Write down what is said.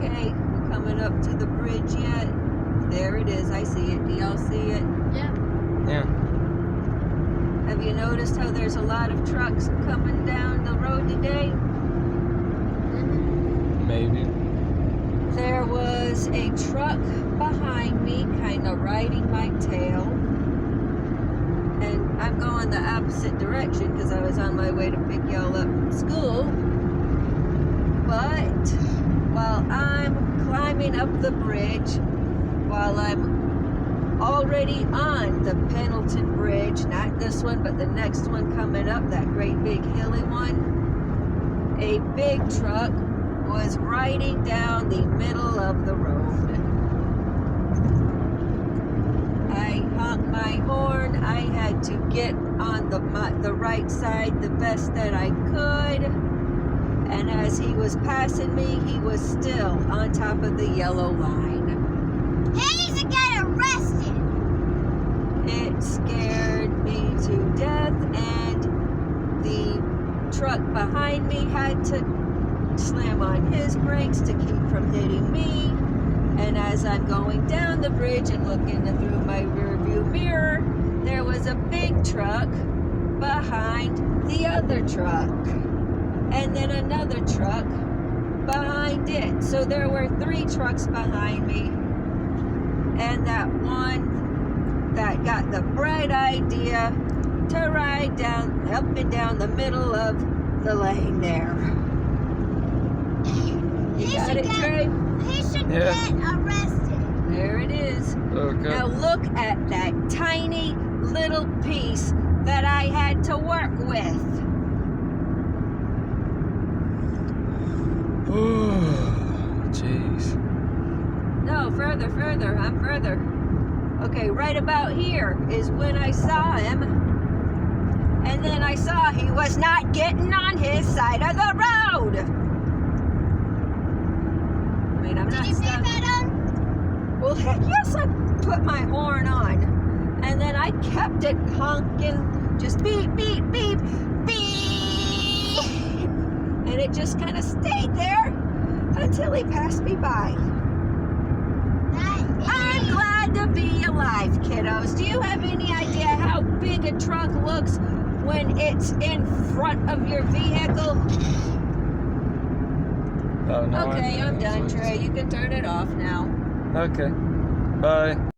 Okay, we're coming up to the bridge yet. There it is. I see it. Do y'all see it? Yeah. Yeah. Have you noticed how there's a lot of trucks coming down the road today? Maybe. There was a truck behind me, kind of riding my tail. And I'm going the opposite direction because I was on my way to pick y'all up from school. But while I'm climbing up the bridge, while I'm already on the Pendleton Bridge, not this one, but the next one coming up, that great big hilly one, a big truck was riding down the middle of the road. I honked my horn. I had to get on the right side the best that I could. And as he was passing me, he was still on top of the yellow line. He needs to get arrested. It scared me to death, and the truck behind me had to slam on his brakes to keep from hitting me. And as I'm going down the bridge and looking through my rearview mirror, there was a big truck behind the other truck, and then another truck behind it. So there were 3 trucks behind me, and that one that got the bright idea to ride down, up and down the middle of the lane there. You got it, Trey? He should Yeah. get arrested. There it is. Okay. Now look at that tiny little piece that I had to work with. Jeez. No, further. I'm further. Okay, right about here is when I saw him. And then I saw he was not getting on his side of the road. I mean, I'm not Did you put stuck. that on? Well, heck yes, I put my horn on. And then I kept it honking, just beep, beep, beep, beep. And it just kind of stayed there until he passed me by. I'm glad to be alive, kiddos. Do you have any idea how big a truck looks when it's in front of your vehicle? Oh, no, Okay, I'm done, please. Trey. You can turn it off now. Okay. Bye.